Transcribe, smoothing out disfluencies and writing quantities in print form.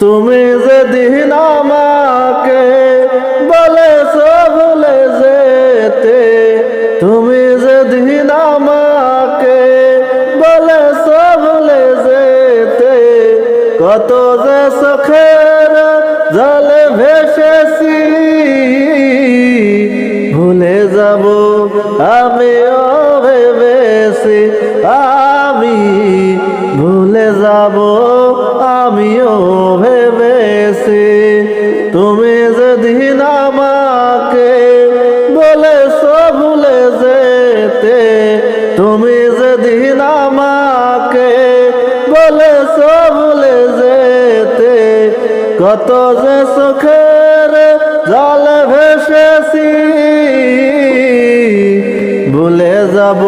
তুমি যেদিন আমাকে বলেছো ভুলে যেতে, তুমি যেদিন আমাকে বলেছো ভুলে যেতে, কত যে চোখের জলে ভেসেছি, ভুলে যাব আমিও ভেবেছি, আমি ভুলে যাব আমিও ভেবেছি। তুমি যেদিন আমাকে বলেছো ভুলে যেতে, তুমি যেদিন আমাকে বলেছো ভুলে যেতে, কত যে চোখের জলে ভেসেছি, ভুলে যাব